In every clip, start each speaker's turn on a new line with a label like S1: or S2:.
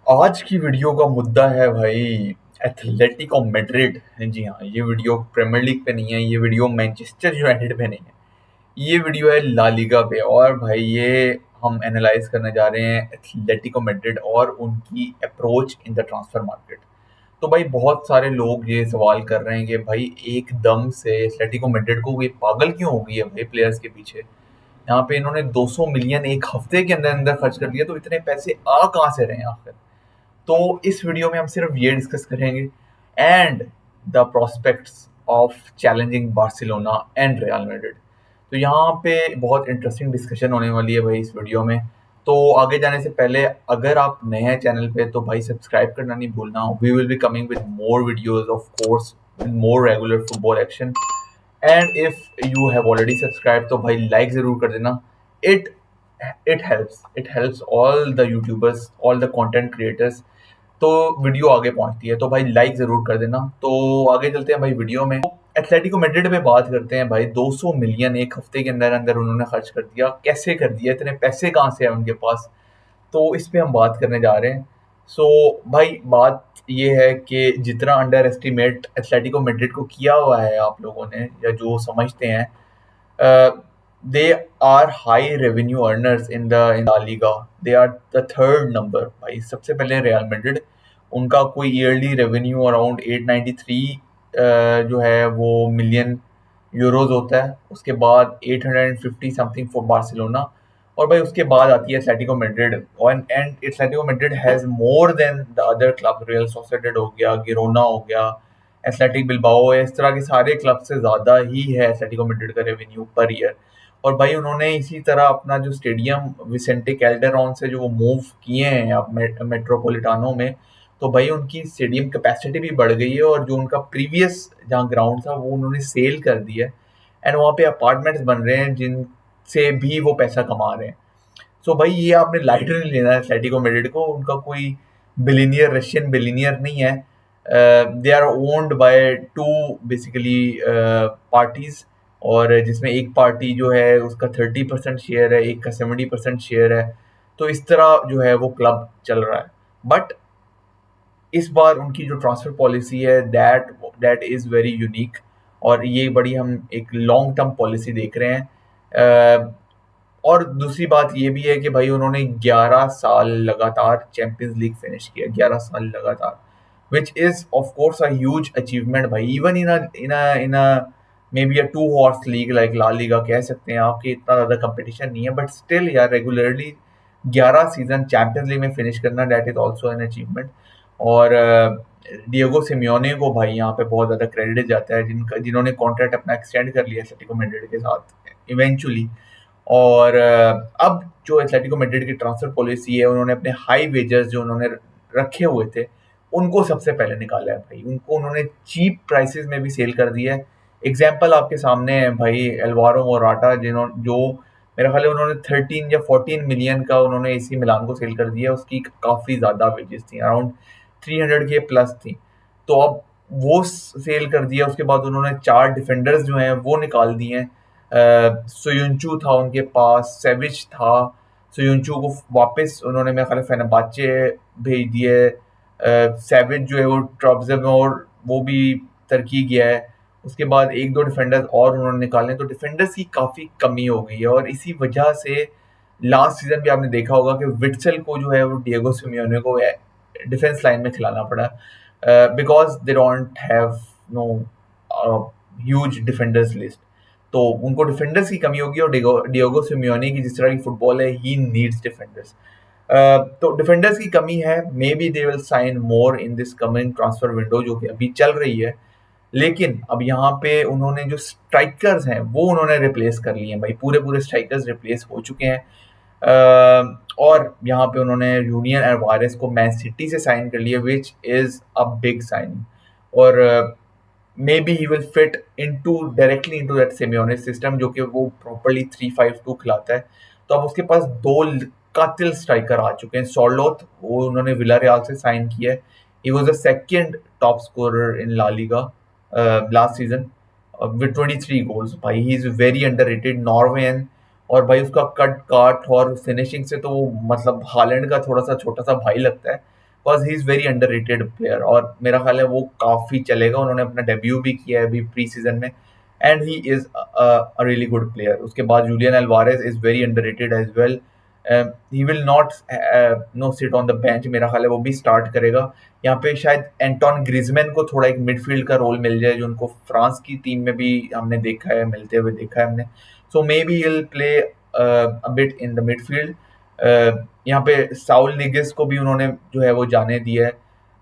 S1: आज की वीडियो का मुद्दा है भाई एथलेटिको मैड्रिड। जी हाँ, ये वीडियो प्रीमियर लीग पे नहीं है, ये वीडियो मैनचेस्टर यूनाइटेड पे नहीं है, ये वीडियो है ला लीगा पे। और भाई ये हम एनालाइज करने जा रहे हैं एथलेटिको मैड्रिड और उनकी approach in the transfer market. तो भाई बहुत सारे लोग ये सवाल कर रहे हैं कि भाई एकदम से एथलेटिको मैड्रिड को ये पागल क्यों हो गई है भाई प्लेयर्स के पीछे। यहाँ पे इन्होंने 200 मिलियन एक हफ्ते के अंदर अंदर खर्च कर दिया, तो इतने पैसे आ कहाँ से रहे हैं आखिर। तो इस वीडियो में हम सिर्फ ये डिस्कस करेंगे and the prospects of challenging Barcelona and real Madrid. तो यहाँ पे बहुत इंटरेस्टिंग डिस्कशन होने वाली है भाई इस वीडियो में। तो आगे जाने से पहले अगर आप नए हैं चैनल पे तो भाई सब्सक्राइब करना नहीं भूलना। We will be coming with more videos of course, more regular football action. And if you have already subscribe तो भाई लाइक जरूर कर देना। It it helps all the YouTubers, all the content creators, तो video आगे पहुंचती है। तो भाई लाइक जरूर कर देना। तो आगे चलते हैं भाई वीडियो में। एथलेटिको मैड्रिड पे बात करते हैं भाई। 200 मिलियन एक हफ्ते के अंदर अंदर उन्होंने खर्च कर दिया। कैसे कर दिया, इतने पैसे कहाँ से हैं उनके पास, तो इस पे हम बात करने जा रहे हैं। सो भाई बात ये है कि जितना अंडर एस्टिमेट एथलेटिको मैड्रिड को किया हुआ है आप लोगों ने, या जो समझते हैं, they are high revenue earners in La Liga. They are the third number भाई। सबसे पहले रियल मैड्रिड, उनका कोई ईयरली रेवेन्यू अराउंड 893 जो है वो मिलियन यूरोज होता है। उसके बाद 850 समथिंग फॉर बार्सिलोना, और भाई उसके बाद आती है Atletico Madrid. And Atletico Madrid has more than the other club. Real Sociedad हो गया, गिरोना हो गया, एथलेटिक बिल्बाओ, इस तरह के सारे क्लब से ज़्यादा ही है एथलेटिको मैड्रिड का रेवेन्यू पर ईयर। और भाई उन्होंने इसी तरह अपना जो स्टेडियम विसेंटे कैल्डेरॉन से जो वो मूव किए हैं अब मेट्रोपोलिटानो में, तो भाई उनकी स्टेडियम कैपेसिटी भी बढ़ गई है। और जो उनका प्रीवियस जहाँ ग्राउंड था वो उन्होंने सेल कर दिया है। एंड वहाँ पे अपार्टमेंट्स बन रहे हैं जिनसे भी वो पैसा कमा रहे हैं। सो भाई ये आपने लाइटर नहीं लेना है एथलेटिको मैड्रिड को। उनका कोई बिलीनियर, रशियन बिलीनियर नहीं है। They are owned by two basically parties, और जिसमें एक पार्टी जो है उसका 30% शेयर है, एक का 70% शेयर है। तो इस तरह जो है वो क्लब चल रहा है। बट इस बार उनकी जो ट्रांसफर पॉलिसी है that that is very unique. और ये बड़ी हम एक लॉन्ग टर्म पॉलिसी देख रहे हैं। और दूसरी बात ये भी है कि भाई उन्होंने 11 साल लगातार चैंपियंस लीग फिनिश किया, 11 साल लगातार, which is of course a huge achievement भाई। Even in a may be a two horse league like La Liga कह सकते हैं आप, कि इतना ज़्यादा कंपटीशन नहीं है, बट स्टिल यार रेगुलरली 11 सीजन चैंपियंस लीग में फिनिश करना, that is also an achievement. और डिएगो सिमियोने को भाई यहाँ पे बहुत ज़्यादा क्रेडिट जाता है, जिन्होंने कॉन्ट्रैक्ट अपना एक्सटेंड कर लिया एटलेटिको मैड्रिड के साथ इवेंचुअली। और अब जो एथलेटिको मैड्रिड की ट्रांसफर पॉलिसी है, उन्होंने अपने हाई वेजर्स जो उन्होंने रखे हुए थे उनको सबसे पहले निकाला है भाई। उनको उन्होंने चीप प्राइसेस में भी सेल कर दिया है। एग्जाम्पल आपके सामने है भाई, एल्वारो मोराटा, जो मेरा ख्याल है उन्होंने 13 या 14 मिलियन का उन्होंने एसी मिलान को सेल कर दिया। उसकी काफ़ी ज़्यादा वेजेस थी, अराउंड 300 के प्लस थी। तो अब वो सेल कर दिया। उसके बाद उन्होंने 4 डिफेंडर्स जो हैं वो निकाल दिए हैं। सोयुंचू था उनके पास, सेविच था। सोयुंचू को वापस उन्होंने मेरे ख्याल फेनेर्बाचे भेज दिए। सेविच जो है वो ट्रब्ज़ोंस्पोर और वो भी तरक्की गया है। उसके बाद एक दो डिफेंडर्स और उन्होंने निकाले। तो डिफेंडर्स की काफ़ी कमी हो गई है, और इसी वजह से लास्ट सीजन भी आपने देखा होगा कि विट्सल को जो है वो डिएगो सिमियोने को डिफेंस लाइन में खिलाना पड़ा, because they don't have no huge defenders list. तो उनको डिफेंडर्स की कमी होगी, और डिएगो सिमियोने की जिस तरह की फुटबॉल है, ही नीड्स डिफेंडर्स। तो डिफेंडर्स की कमी है। Maybe they will sign more in this coming transfer window जो कि अभी चल रही है। लेकिन अब यहाँ पे उन्होंने जो स्ट्राइकर्स हैं वो उन्होंने रिप्लेस कर लिए हैं भाई। पूरे पूरे स्ट्राइकर्स रिप्लेस हो चुके हैं। और यहाँ पे उन्होंने यूनियन एल्वारेस को मैन सिटी से साइन कर लिया, which is a big signing. और may B he will fit into directly into that Simeone system, जो कि वो प्रॉपर्ली 3-5-2 खिलाता है। तो अब उसके पास दो कातिल स्ट्राइकर आ चुके हैं। सॉर्लोथ, वो उन्होंने विलारियल से साइन किया है। He was the second top scorer in La Liga last season with 23 goals. भाई he is very underrated Norwegian. और भाई उसका कट काट और फिनिशिंग से तो वो मतलब हालैंड का थोड़ा सा छोटा सा भाई लगता है। Because he is very underrated player और मेरा ख्याल है वो काफ़ी चलेगा। उन्होंने अपना डेब्यू भी किया है अभी प्री सीजन में and he is a really good player. उसके बाद Julian Alvarez is very underrated as well. He will not no sit on the bench, मेरा ख्याल है वो भी स्टार्ट करेगा। यहाँ पे शायद एंटोन ग्रिजमैन को थोड़ा एक मिडफील्ड का रोल मिल जाए, जो उनको फ्रांस की टीम में भी हमने देखा है, मिलते हुए देखा है हमने। So may B he will play a bit in the midfield. यहाँ पे साउल निगिस को भी उन्होंने जो है वो जाने दिया है।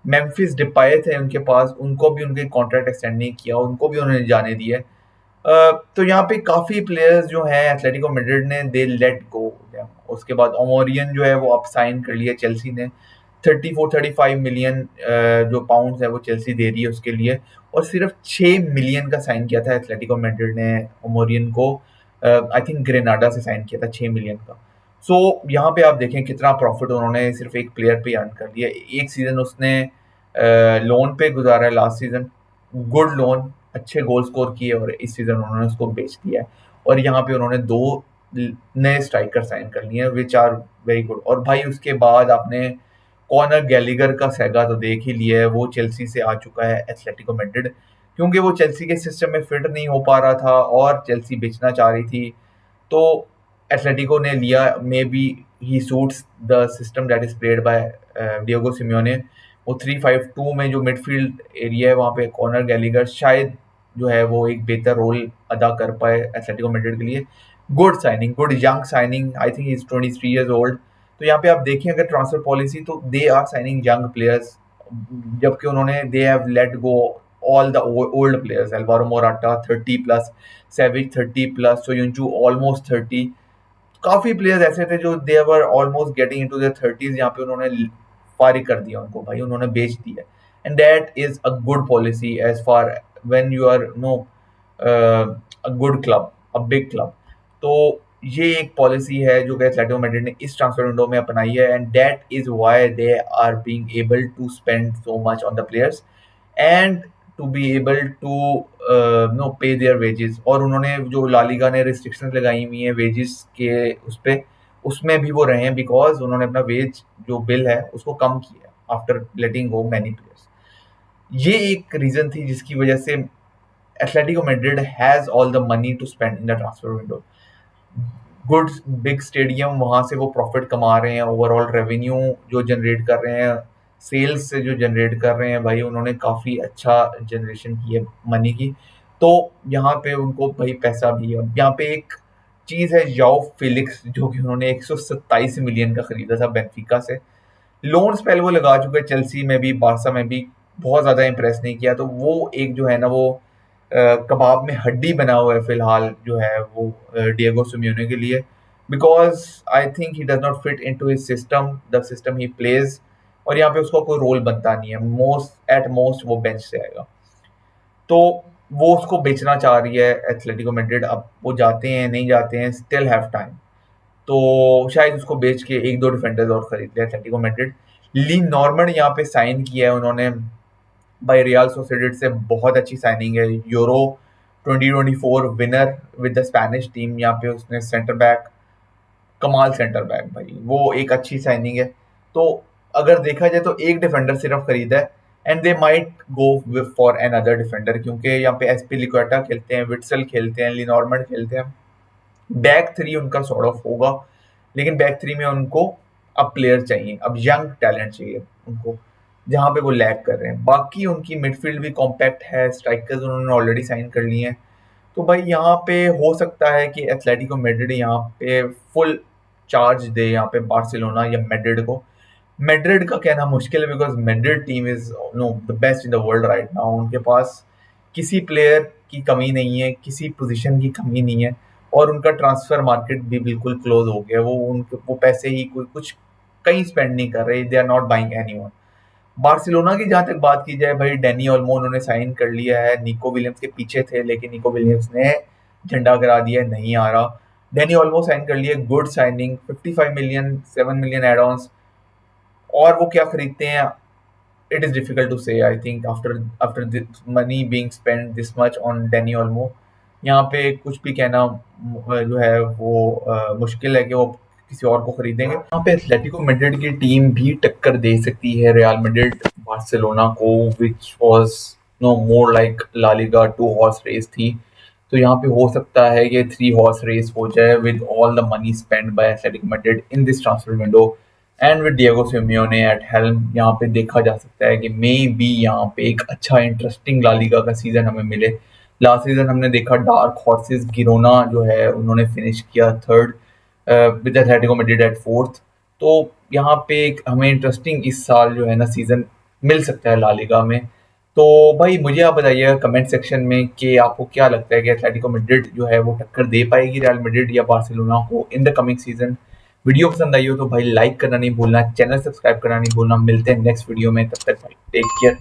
S1: मेम्फिस डिपाये थे उनके पास, उनको भी उनके कॉन्ट्रैक्ट एक्सटेंड नहीं किया, उनको भी उन्होंने जाने दिया है। तो यहाँ पे काफ़ी प्लेयर्स जो हैं एथलेटिको मैड्रिड ने दे लेट गो। उसके बाद ओमोरियन जो है वो अब साइन कर लिया चेल्सी ने। 34-35 मिलियन जो पाउंड्स है वो चेल्सी दे रही है उसके लिए, और सिर्फ 6 मिलियन का साइन किया था एथलेटिको मैड्रिड ने ओमोरियन को। आई थिंक ग्रेनाडा से साइन किया था 6 मिलियन का। सो यहाँ पे आप देखें कितना प्रॉफिट उन्होंने सिर्फ एक प्लेयर पे अर्न कर लिया। एक सीजन उसने लोन पे गुजारा है, लास्ट सीजन गुड लोन, अच्छे गोल स्कोर किए, और इस सीजन उन्होंने उसको बेच दिया है। और यहाँ पे उन्होंने दो नए स्ट्राइकर साइन कर लिए हैं विच आर वेरी गुड। और भाई उसके बाद आपने कॉनर गैलिगर का सैगा तो देख ही लिया है, वो चेल्सी से आ चुका है एथलेटिको मैड्रिड, क्योंकि वो चेल्सी के सिस्टम में फिट नहीं हो पा रहा था और चेल्सी बेचना चाह रही थी। तो एथलेटिको ने लिया, may be he suits the system that is played by Diogo Simeone. वो 3-5-2 में जो मिडफील्ड एरिया है वहाँ पे कॉनर गैलिगर शायद जो है वो एक बेहतर रोल अदा कर पाए एथलेटिको मैड्रिड के लिए। Good signing, good young signing, I think is 23 years old. तो यहाँ पे आप देखें अगर ट्रांसफर पॉलिसी, तो they are signing young players, जबकि उन्होंने they have let go all the old players. Alvaro Morata 30+, Savic 30+, Soyuncu almost 30। काफी प्लेयर्स ऐसे थे जो they were almost getting into their 30s, यहाँ पे उन्होंने फारिग कर दिया उनको, भाई उन्होंने बेच दिया। And that is a good policy as far when you are no a good club, a big club. तो ये एक पॉलिसी है जो कि एथलेटिको मैड्रिड ने इस ट्रांसफर विंडो में अपनाई है, and that is why they are being able to spend so much on the players and to be able to no pay their wages. और उन्होंने जो ला लीगा ने रिस्ट्रिक्शंस लगाई हुई हैं वेजेस के उस पे, उसमें भी वो रहे हैं, बिकॉज उन्होंने अपना वेज जो बिल है उसको कम किया after letting go many players. ये एक रीजन थी जिसकी वजह से Atletico Madrid has all the money to spend in the transfer window. Good big stadium, वहां से वो प्रॉफिट कमा रहे हैं, ओवरऑल रेवेन्यू जो जनरेट कर रहे हैं, सेल्स से जो जनरेट कर रहे हैं, भाई उन्होंने काफ़ी अच्छा जनरेशन की है मनी की। तो यहाँ पे उनको भाई पैसा भी है। यहाँ पे एक चीज़ है जाओ फिलिक्स, जो कि उन्होंने 127 मिलियन का खरीदा था बेंफिका से। लोन स्पेल वो लगा चुके हैं चेल्सी में भी, बारसा में भी, बहुत ज़्यादा इंप्रेस नहीं किया। तो वो एक जो है ना वो कबाब में हड्डी बना हुआ है फिलहाल जो है वो डिएगो सिमियोने के लिए, because I think he does not fit into his system, the system he plays. और यहाँ पे उसका कोई रोल बनता नहीं है, मोस्ट एट मोस्ट वो बेंच से आएगा। तो वो उसको बेचना चाह रही है एथलेटिको मैड्रिड। अब वो जाते हैं नहीं जाते हैं, स्टिल हैव टाइम। तो शायद उसको बेच के एक दो डिफेंडर्स और खरीद लिया एथलेटिको मैड्रिड। ली नॉर्मन यहाँ पे साइन किया है उन्होंने बाय रियल सोसिएडेड से, बहुत अच्छी साइनिंग है। Euro 2024 winner with the Spanish team, यहाँ पे उसने सेंटर बैक, कमाल सेंटर बैक, भाई वो एक अच्छी साइनिंग है। तो अगर देखा जाए तो एक डिफेंडर सिर्फ खरीदा है, and they might go for another defender, क्योंकि यहाँ पे एसपी लिक्वाटा खेलते हैं, विट्सल खेलते हैं, लिनॉर्मंड खेलते हैं। बैक थ्री उनका सॉर्ट ऑफ होगा, लेकिन बैक थ्री में उनको अब प्लेयर चाहिए, अब यंग टैलेंट चाहिए उनको, जहाँ पे वो लैग कर रहे हैं। बाकी उनकी मिडफील्ड भी कॉम्पैक्ट है, स्ट्राइकर्स उन्होंने ऑलरेडी साइन कर लिए हैं। तो भाई यहाँ पे हो सकता है कि एथलेटिको मैड्रिड यहाँ पे फुल चार्ज दे यहाँ पे बार्सिलोना या मैड्रिड को। मैड्रिड का कहना मुश्किल है, because Madrid team is know the best in the world right now. उनके पास किसी प्लेयर की कमी नहीं है, किसी पोजीशन की कमी नहीं है, और उनका ट्रांसफर मार्केट भी बिल्कुल क्लोज हो गया। वो उनके वो पैसे ही कुछ कहीं स्पेंड नहीं कर रहे, they are not buying anyone. Barcelona की जहां तक बात की जाए, भाई डैनी ओल्मो उन्होंने साइन कर लिया है, निको विलियम्स के पीछे थे, लेकिन निको विलियम्स ने झंडा गिरा दिया, नहीं आ रहा। डैनी ओल्मो साइन कर लिए, good signing, 55 million, 7 million add ons. और वो क्या खरीदते हैं, इट इज डिफिकल्ट टू से। I think after after money being spend this much on Danny Olmo, यहाँ पे कुछ भी कहना जो है वो मुश्किल है कि वो किसी और को खरीदेंगे। यहाँ पे एथलेटिको मैड्रिड की टीम भी टक्कर दे सकती है रियल मैड्रिड बार्सिलोना को, which was no more like La Liga 2 horse race थी। तो यहाँ पे हो सकता है कि 3 हॉर्स रेस हो जाए with all the money spend by Atletico Madrid in this transfer window and with Diego Simeone at helm. यहाँ पे देखा जा सकता है कि मे बी यहाँ पे एक अच्छा इंटरेस्टिंग ला लीगा का सीजन हमें मिले। लास्ट सीजन हमने देखा डार्क हॉर्सेस गिरोना जो है उन्होंने फिनिश किया third with Atletico Madrid at fourth. तो यहाँ पे एक हमें इंटरेस्टिंग इस साल जो है ना सीजन मिल सकता है ला लीगा में। तो भाई मुझे आप बताइएगा कमेंट सेक्शन में कि आपको क्या लगता है कि एथलेटिको मैड्रिड जो है वो टक्कर दे पाएगी रियल मैड्रिड या बार्सिलोना को in the coming season. Video पसंद आई हो तो भाई लाइक करना नहीं भूलना, चैनल सब्सक्राइब करना नहीं भूलना। मिलते हैं नेक्स्ट वीडियो में, तब तक भाई टेक केयर।